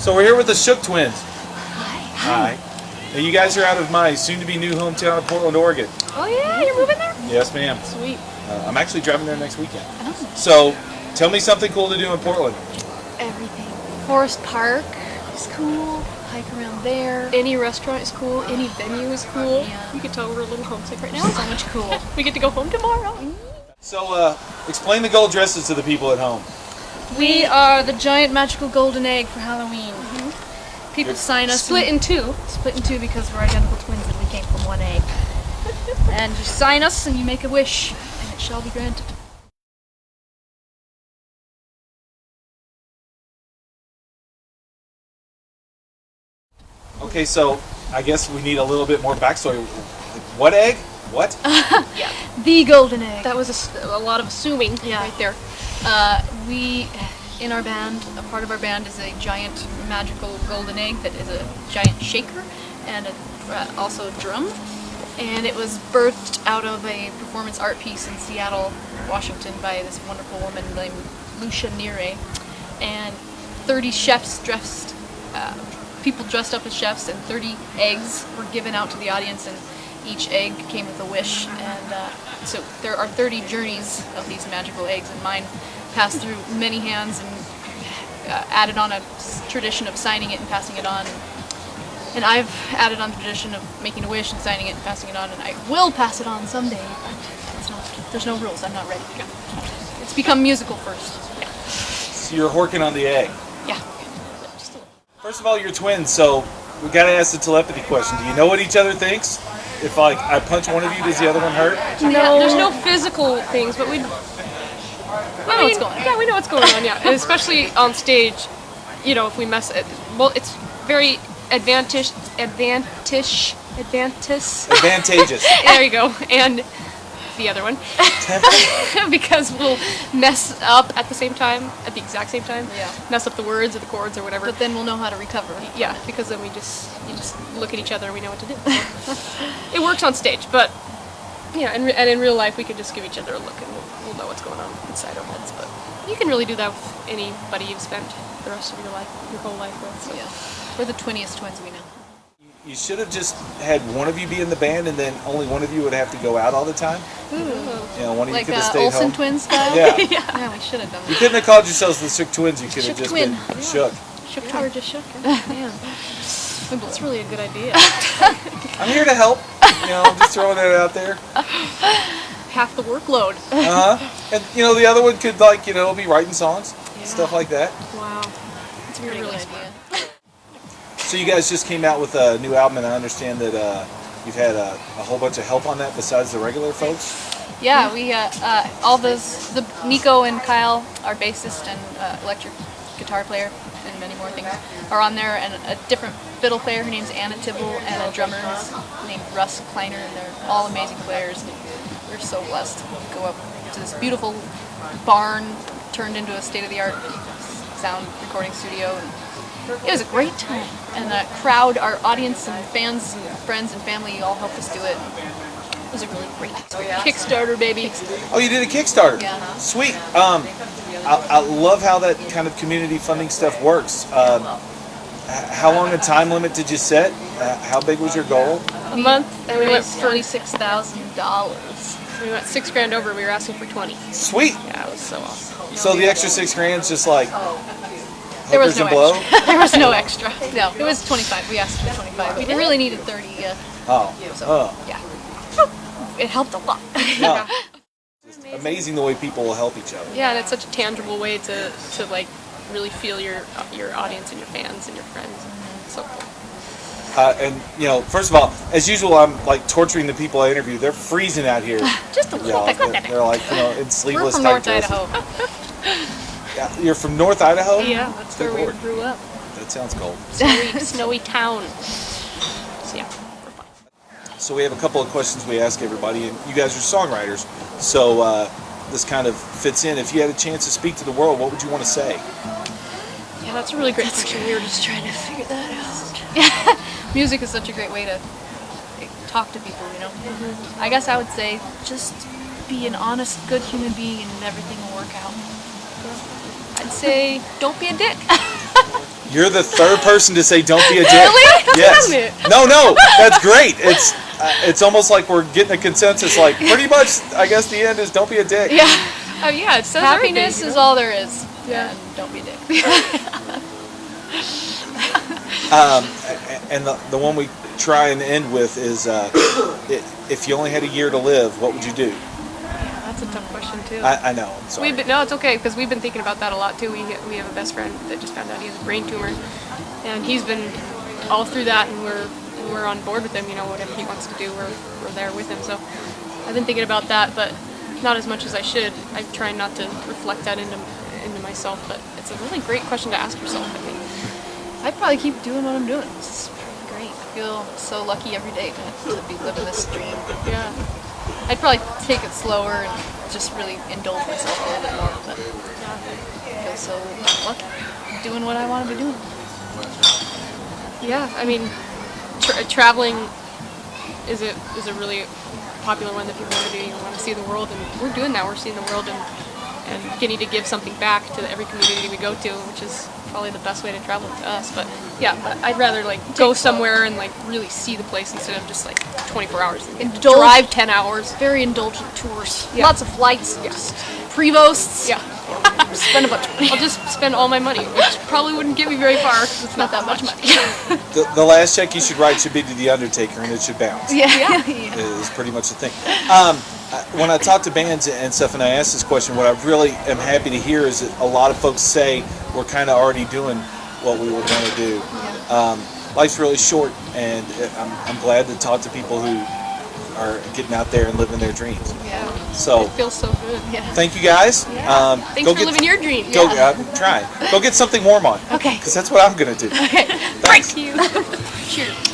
So we're here with the Shook Twins. Hi. Hi. Now you guys are out of my soon-to-be new hometown of Portland, Oregon. Oh yeah, you're moving there? Yes, ma'am. Sweet. I'm actually driving there next weekend. Oh. So tell me something cool to do in Portland. Everything. Forest Park is cool. Hike around there. Any restaurant is cool. Any venue is cool. Yeah. You can tell we're a little homesick right now. So much cool. We get to go home tomorrow. So explain the gold dresses to the people at home. We are the giant magical golden egg for Halloween. People sign us Split in two. split in two because we're identical twins and we came from one egg. And you sign us and you make a wish and it shall be granted. Okay, so I guess we need a little bit more backstory. What egg? What? Yeah. The golden egg. That was a lot of assuming Yeah. right there. We, in our band, a part of our band is a giant magical golden egg that is a giant shaker and also a drum. And it was birthed out of a performance art piece in Seattle, Washington by this wonderful woman named Lucia Nere. And 30 chefs dressed, people dressed up as chefs, and 30 eggs were given out to the audience, and each egg came with a wish. And so there are 30 journeys of these magical eggs, and mine passed through many hands and added on a tradition of signing it and passing it on. And I've added on the tradition of making a wish and signing it and passing it on, and I will pass it on someday, but it's not, there's no rules, I'm not ready. It's become musical first. So you're horking on the egg. Yeah. Just a little. First of all, you're twins, so we gotta ask the telepathy question. Do you know what each other thinks? If like I punch one of you, does the other one hurt? No, there's no physical things, but we know what's going on. Yeah, we know what's going on. Yeah, and especially on stage. You know, if we mess it, well, it's very advantageous. Advantageous. There you go, and the other one, because we'll mess up at the same time, at the exact same time. Yeah. Mess up the words or the chords or whatever. But then we'll know how to recover. Yeah, because then you just look at each other and we know what to do. It works on stage, but yeah, and in real life we can just give each other a look and we'll know what's going on inside our heads. But you can really do that with anybody you've spent the rest of your life, your whole life with. So. Yeah. We're the twiniest twins we know. You should have just had one of you be in the band, and then only one of you would have to go out all the time. Ooh. You know, one of you Like could have stayed Olsen home. twins style? Yeah. Yeah, we should have done You that. couldn't have called yourselves the Shook Twins. You could have Shook just Twin. been Yeah. Shook. Shook Yeah, twin. we're just shook. Man. That's really a good idea. I'm here to help. You know, I'm just throwing that out there. Half the workload. And you know, the other one could be writing songs, stuff like that. Wow. It's a really good idea. So you guys just came out with a new album, and I understand that you've had a whole bunch of help on that besides the regular folks. Yeah, we all the Nico and Kyle, our bassist and electric guitar player, and many more things are on there, and a different fiddle player. Her name's Anna Tibble, and a drummer named Russ Kleiner, and they're all amazing players. And we're so blessed to go up to this beautiful barn turned into a state-of-the-art sound recording studio. And it was a great time, and the crowd, our audience and fans and friends and family all helped us do it. It was a really great Kickstarter, baby. Oh, you did a Kickstarter. Yeah. Sweet. I love how that kind of community funding stuff works. How long a time limit did you set? How big was your goal? A month, and we went Raised for $26,000. we went $6,000 over. We were asking for 20. Sweet. Yeah, it was so awesome. So the extra $6,000 just like There was hookers no and blow? extra. There was no extra. No, it was 25. We asked for 25. We really needed 30. Oh. Yeah. It helped a lot. No. Just amazing the way people will help each other. Yeah, and it's such a tangible way to like really feel your audience and your fans and your friends. So cool. And you know, first of all, as usual, I'm like torturing the people I interview. They're freezing out here. Just a little bit. They're like, you know, in We're sleeveless from tight North dresses. Idaho. Yeah, you're from North Idaho? Yeah, that's Good where Lord. we grew up. That sounds cold. Snowy town. So yeah, we're fine. So we have a couple of questions we ask everybody, and you guys are songwriters, so this kind of fits in. If you had a chance to speak to the world, what would you want to say? Yeah, that's a really great question. We were just trying to figure that out. Music is such a great way to talk to people, you know. I guess I would say just be an honest, good human being and everything will work out. I'd say don't be a dick. You're the third person to say don't be a dick. Really? Yes. Damn it. No, that's great. It's almost like we're getting a consensus. Like pretty much, I guess the end is don't be a dick. Yeah. Oh yeah, it says Happiness everything, is all there is. Yeah. And don't be a dick. And the one we try and end with is if you only had a year to live, what would you do? Yeah, that's a tough question too. I know. I'm sorry. No, it's okay because we've been thinking about that a lot too. We have a best friend that just found out he has a brain tumor, and he's been all through that, and we're on board with him. You know, whatever he wants to do, we're there with him. So I've been thinking about that, but not as much as I should. I try not to reflect that into myself, but it's a really great question to ask yourself, I think. I'd probably keep doing what I'm doing. It's pretty great. I feel so lucky every day to be living this dream. Yeah. I'd probably take it slower and just really indulge myself a little bit more, but I feel so lucky doing what I want to be doing. Yeah, I mean, traveling is a really popular one that people want to do. You want to see the world, and we're doing that. We're seeing the world and getting to give something back to every community we go to, which is probably the best way to travel to us. But yeah, I'd rather like go somewhere and like really see the place instead of just like 24 hours and drive 10 hours. Very indulgent tours. Yeah. Lots of flights. Just prevosts. Yeah, Spend a bunch of money. I'll just spend all my money, which probably wouldn't get me very far. 'Cause it's Not that much money. The last check you should write should be to the Undertaker, and it should bounce. Yeah. Is pretty much the thing. When I talk to bands and stuff, and I ask this question, what I really am happy to hear is that a lot of folks say we're kind of already doing what we were going to do. Life's really short, and I'm glad to talk to people who are getting out there and living their dreams. Yeah. So It feels so good. Yeah. thank you guys. Thanks for living your dream. Go try. Go get something warm on. Okay. Because that's what I'm going to do. Okay. Thanks. Thank you. Cheers.